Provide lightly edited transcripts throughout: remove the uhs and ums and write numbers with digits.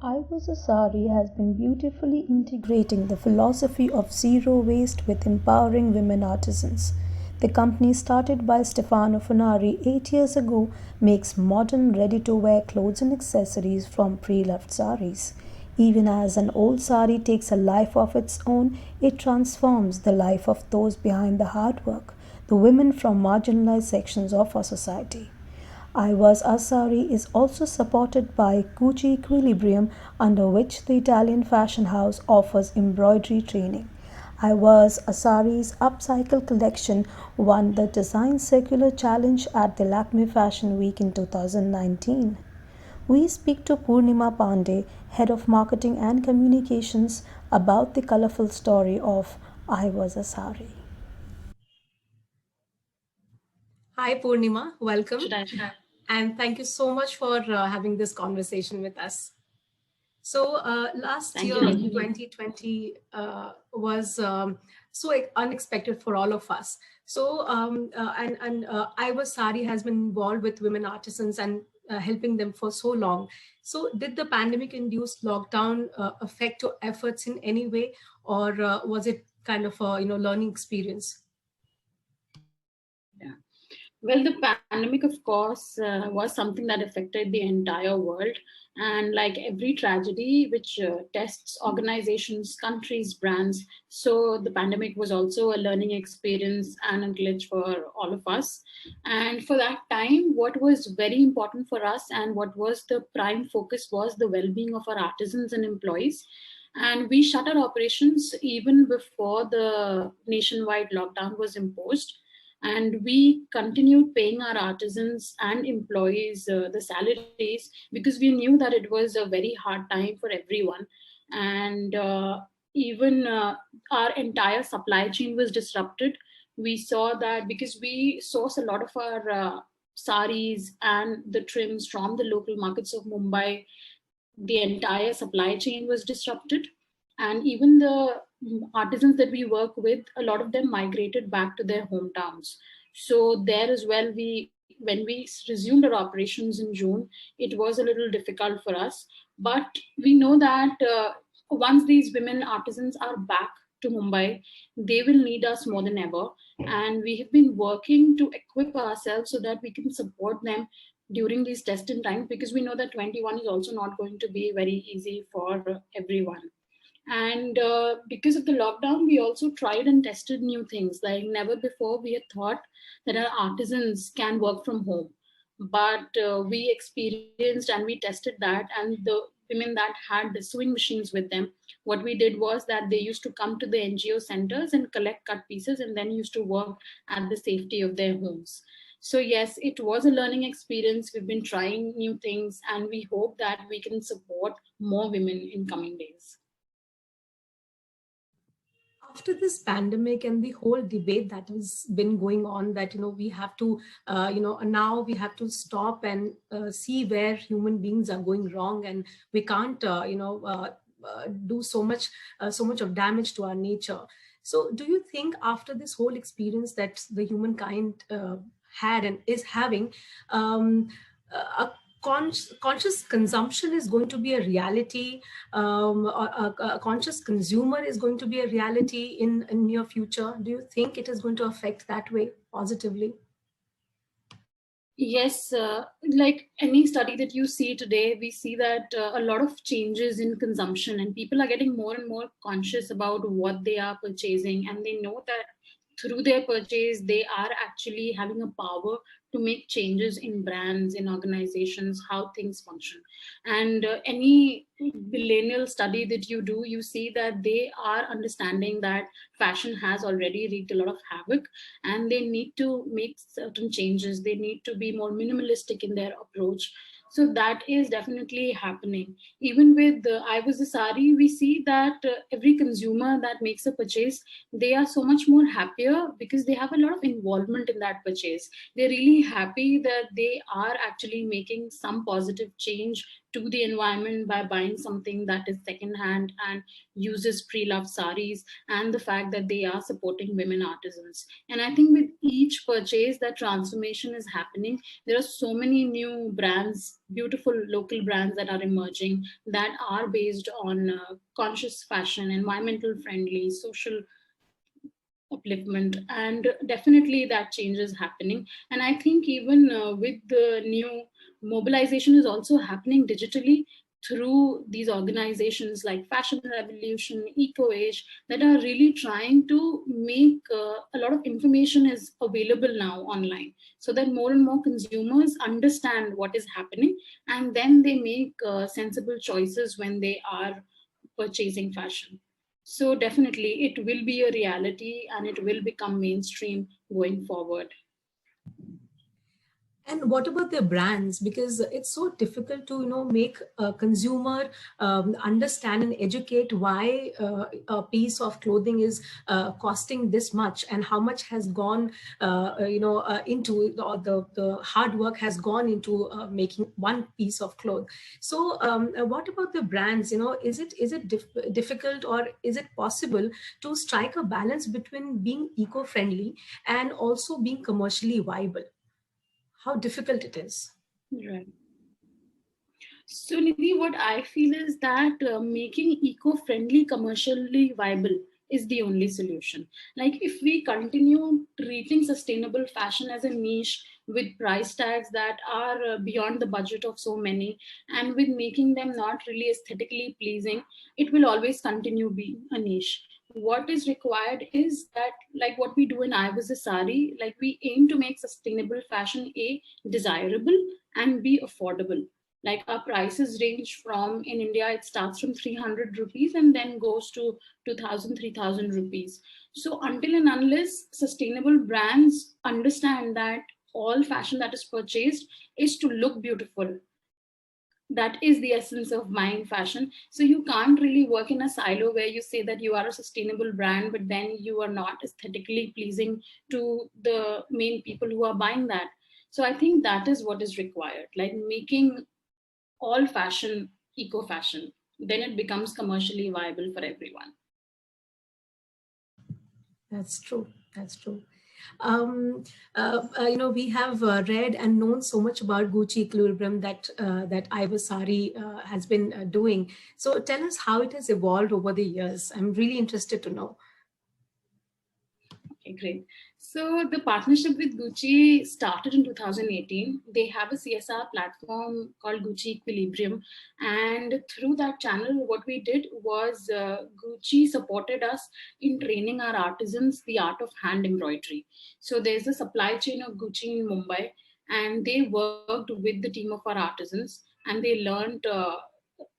I Was a Sari has been beautifully integrating the philosophy of zero waste with empowering women artisans. The company, started by Stefano Funari 8 years ago, makes modern ready to wear clothes and accessories from pre loved saris. Even as an old sari takes a life of its own, it transforms the life of those behind the hard work, the women from marginalized sections of our society. I Was Asari is also supported by Gucci Equilibrium, under which the Italian fashion house offers embroidery training. I Was Asari's upcycle collection won the Design Circular Challenge at the Lakme Fashion Week in 2019. We speak to Purnima Pandey, Head of Marketing and Communications, about the colorful story of I Was a Sari. Hi, Purnima. Welcome. Should I? And thank you so much for having this conversation with us. So, last Thank year, you. 2020, was unexpected for all of us. So, I Was Sari has been involved with women artisans and helping them for so long. So, did the pandemic-induced lockdown affect your efforts in any way, or was it kind of a learning experience? Yeah. Well, the pandemic, of course, was something that affected the entire world. And like every tragedy, which tests organizations, countries, brands, so the pandemic was also a learning experience and a glitch for all of us. And for that time, what was very important for us and what was the prime focus was the well being of our artisans and employees. And we shut our operations even before the nationwide lockdown was imposed, and we continued paying our artisans and employees the salaries because we knew that it was a very hard time for everyone. And even our entire supply chain was disrupted. We saw that because we source a lot of our saris and the trims from the local markets of Mumbai, the entire supply chain was disrupted. And even the artisans that we work with, a lot of them migrated back to their hometowns. So there as well, we when we resumed our operations in June, it was a little difficult for us. But we know that once these women artisans are back to Mumbai, they will need us more than ever. And we have been working to equip ourselves so that we can support them during these testing times, because we know that 21 is also not going to be very easy for everyone. And because of the lockdown, we also tried and tested new things. Like never before we had thought that our artisans can work from home. But we experienced and we tested that, and the women that had the sewing machines with them, what we did was that they used to come to the NGO centers and collect cut pieces and then used to work at the safety of their homes. So yes, it was a learning experience. We've been trying new things, and we hope that we can support more women in coming days. After this pandemic and the whole debate that has been going on, that we have to now we have to stop and see where human beings are going wrong, and we can't do so much of damage to our nature. So do you think after this whole experience that the humankind had and is having, a conscious consumption is going to be a reality, a conscious consumer is going to be a reality in near future? Do you think it is going to affect that way positively? Yes, like any study that you see today, we see that a lot of changes in consumption, and people are getting more and more conscious about what they are purchasing, and they know that through their purchase, they are actually having a power to make changes in brands, in organizations, how things function. And any millennial study that you do, you see that they are understanding that fashion has already wreaked a lot of havoc, and they need to make certain changes. They need to be more minimalistic in their approach. So that is definitely happening. Even with I Was a Sari, we see that every consumer that makes a purchase, they are so much more happier because they have a lot of involvement in that purchase. They're really happy that they are actually making some positive change to the environment by buying something that is secondhand and uses pre-loved saris, and the fact that they are supporting women artisans. And I think with each purchase, that transformation is happening. There are so many new brands beautiful local brands that are emerging that are based on conscious fashion, environmental friendly, social upliftment, and definitely that change is happening. And I think even with the new mobilization is also happening digitally through these organizations like Fashion Revolution, Eco Age, that are really trying to make a lot of information is available now online, so that more and more consumers understand what is happening, and then they make sensible choices when they are purchasing fashion. So definitely it will be a reality and it will become mainstream going forward. And what about the brands? Because it's so difficult to, make a consumer understand and educate why a piece of clothing is costing this much, and how much has gone, into the hard work has gone into making one piece of cloth. So, what about the brands? Is it difficult, or is it possible to strike a balance between being eco-friendly and also being commercially viable? How difficult it is. Right. So, Nidhi, what I feel is that making eco-friendly commercially viable is the only solution. Like, if we continue treating sustainable fashion as a niche with price tags that are beyond the budget of so many, and with making them not really aesthetically pleasing, it will always continue being a niche. What is required is that, like what we do in I Was a Sari, like we aim to make sustainable fashion A, desirable, and B, affordable. Like our prices range from, in India it starts from 300 rupees and then goes to 2000, 3000 rupees. So until and unless sustainable brands understand that all fashion that is purchased is to look beautiful, that is the essence of buying fashion. So you can't really work in a silo where you say that you are a sustainable brand but then you are not aesthetically pleasing to the main people who are buying that. So I think that is what is required, like making all fashion eco fashion, then it becomes commercially viable for everyone. That's true. That's true. We have read and known so much about Gucci Equilibrium that Ivasari has been doing. So tell us how it has evolved over the years. I'm really interested to know. Okay, great. So the partnership with Gucci started in 2018. They have a CSR platform called Gucci Equilibrium. And through that channel, what we did was Gucci supported us in training our artisans the art of hand embroidery. So there's a supply chain of Gucci in Mumbai, and they worked with the team of our artisans, and they learned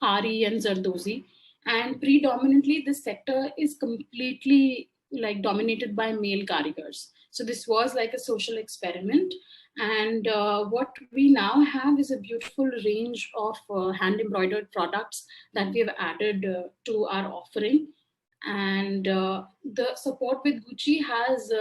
Ari and Zardozi. And predominantly, this sector is completely like dominated by male carigars. So this was like a social experiment. And what we now have is a beautiful range of hand embroidered products that we have added to our offering. And the support with Gucci has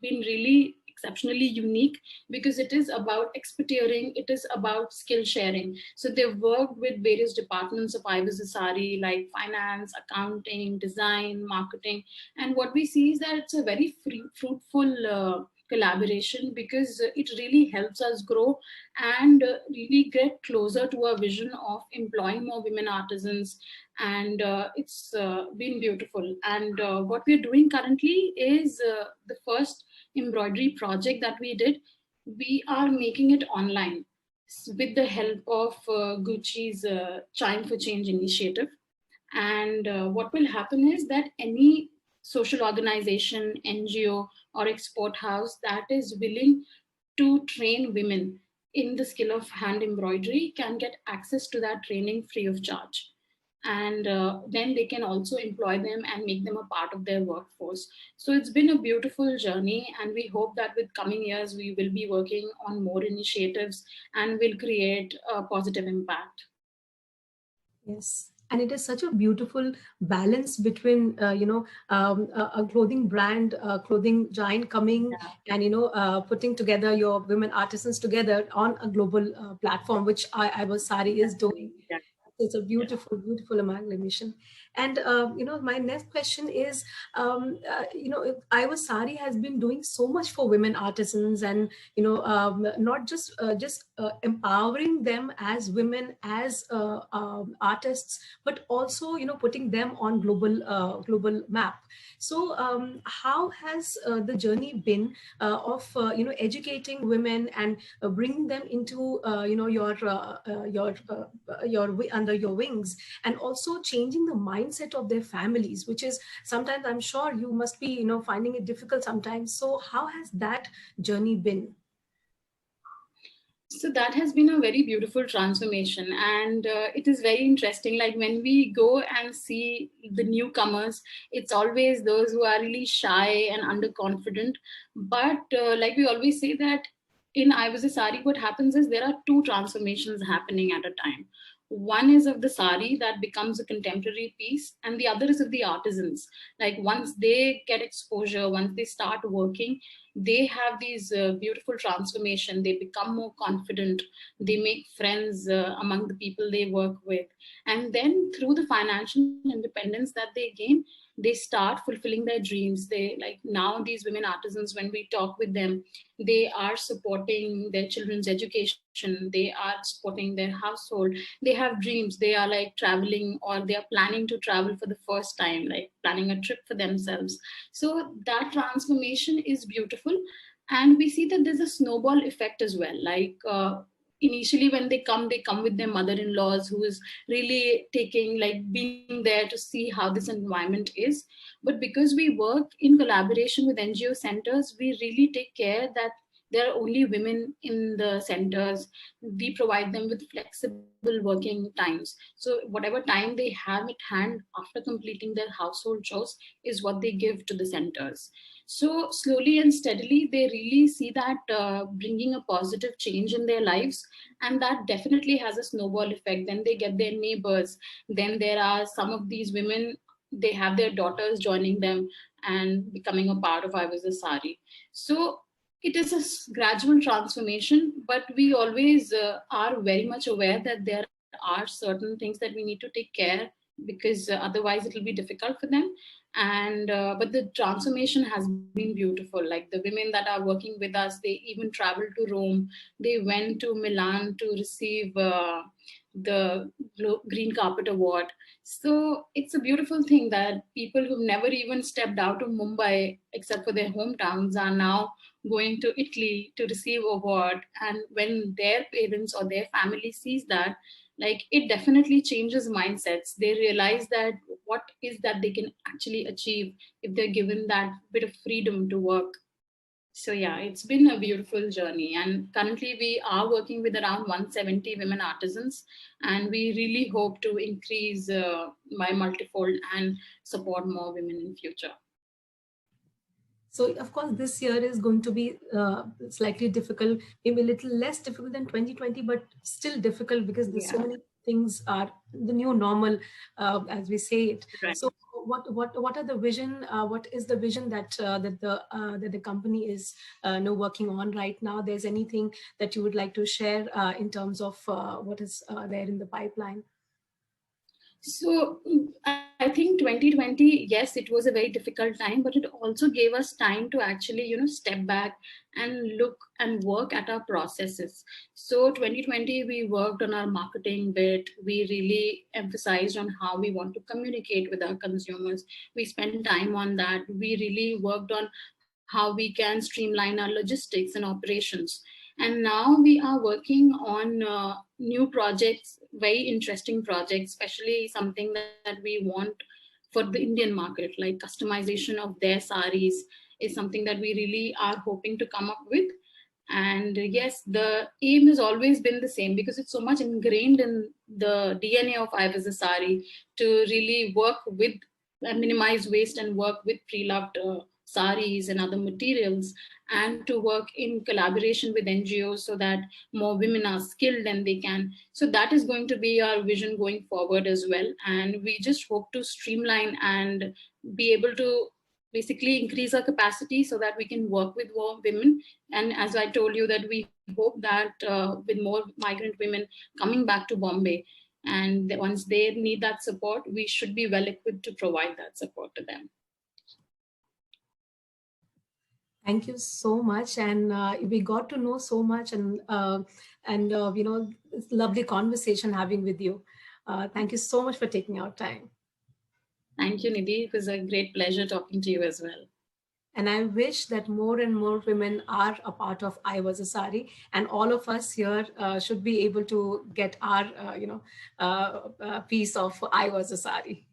been really exceptionally unique because it is about expertise, it is about skill sharing. So they've worked with various departments of Ivazasari like finance, accounting, design, marketing. And what we see is that it's a very fruitful collaboration because it really helps us grow and really get closer to our vision of employing more women artisans. And it's been beautiful. And what we're doing currently is the first embroidery project that we did, we are making it online with the help of Gucci's Chime for Change initiative. And what will happen is that any social organization, NGO, or export house that is willing to train women in the skill of hand embroidery can get access to that training free of charge. And then they can also employ them and make them a part of their workforce. So it's been a beautiful journey, and we hope that with coming years we will be working on more initiatives and will create a positive impact. Yes. And it is such a beautiful balance between, a clothing brand, a clothing giant coming and, putting together your women artisans together on a global platform, which I Was Sari is doing. It's a beautiful, beautiful amalgamation. And my next question is, Iowa Sari has been doing so much for women artisans, and not just empowering them as women, as artists, but also putting them on global map. So, how has the journey been of educating women and bringing them into under your wings, and also changing the mindset of their families, which is sometimes, I'm sure you must be finding it difficult sometimes. So how has that journey been? So that has been a very beautiful transformation, and it is very interesting. Like when we go and see the newcomers, it's always those who are really shy and underconfident. But like we always say that in I Was a Sari, what happens is there are two transformations happening at a time. One is of the sari that becomes a contemporary piece, and the other is of the artisans. Like once they get exposure, once they start working, they have these beautiful transformation. They become more confident, they make friends among the people they work with, and then through the financial independence that they gain, they start fulfilling their dreams. They, like now these women artisans, when we talk with them, they are supporting their children's education, they are supporting their household, they have dreams, they are like traveling, or they are planning to travel for the first time, like planning a trip for themselves. So that transformation is beautiful. And we see that there's a snowball effect as well. Like initially when they come with their mother-in-laws, who is really taking, like being there to see how this environment is. But because we work in collaboration with NGO centers, we really take care that there are only women in the centers. We provide them with flexible working times. So whatever time they have at hand after completing their household chores is what they give to the centers. So slowly and steadily, they really see that bringing a positive change in their lives. And that definitely has a snowball effect. Then they get their neighbors. Then there are some of these women, they have their daughters joining them and becoming a part of I Was a Sari. So it is a gradual transformation, but we always are very much aware that there are certain things that we need to take care, because otherwise it will be difficult for them. And but the transformation has been beautiful. Like the women that are working with us, they even traveled to Rome, they went to Milan to receive the green carpet award. So it's a beautiful thing that people who've never even stepped out of Mumbai except for their hometowns are now going to Italy to receive award. And when their parents or their family sees that, like it definitely changes mindsets. They realize that what is that they can actually achieve if they're given that bit of freedom to work. So yeah, it's been a beautiful journey. And currently we are working with around 170 women artisans, and we really hope to increase by multifold and support more women in future. So of course, this year is going to be slightly difficult, maybe a little less difficult than 2020, but still difficult because there's so Yeah, many things are the new normal, as we say it. right. So what are the vision? What is the vision that the company is working on right now? There's anything that you would like to share in terms of what is there in the pipeline? So I think 2020, yes, it was a very difficult time, but it also gave us time to actually, step back and look and work at our processes. So 2020, we worked on our marketing bit. We really emphasized on how we want to communicate with our consumers. We spent time on that. We really worked on how we can streamline our logistics and operations. And now we are working on new projects, very interesting projects, especially something that we want for the Indian market, like customization of their saris is something that we really are hoping to come up with. And yes, the aim has always been the same, because it's so much ingrained in the DNA of I Was a Sari, to really work with minimize waste and work with pre-loved saris and other materials, and to work in collaboration with NGOs so that more women are skilled and they can. So that is going to be our vision going forward as well. And we just hope to streamline and be able to basically increase our capacity so that we can work with more women. And as I told you, that we hope that with more migrant women coming back to Bombay, And once they need that support, we should be well equipped to provide that support to them. Thank you so much, and we got to know so much, and it's lovely conversation having with you. Thank you so much for taking our time. Thank you, Nidhi. It was a great pleasure talking to you as well. And I wish that more and more women are a part of I Was a Sari, and all of us here should be able to get our, piece of I Was a Sari.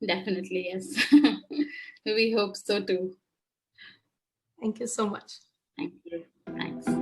Definitely, yes. We hope so too. Thank you so much. Thank you. Thanks.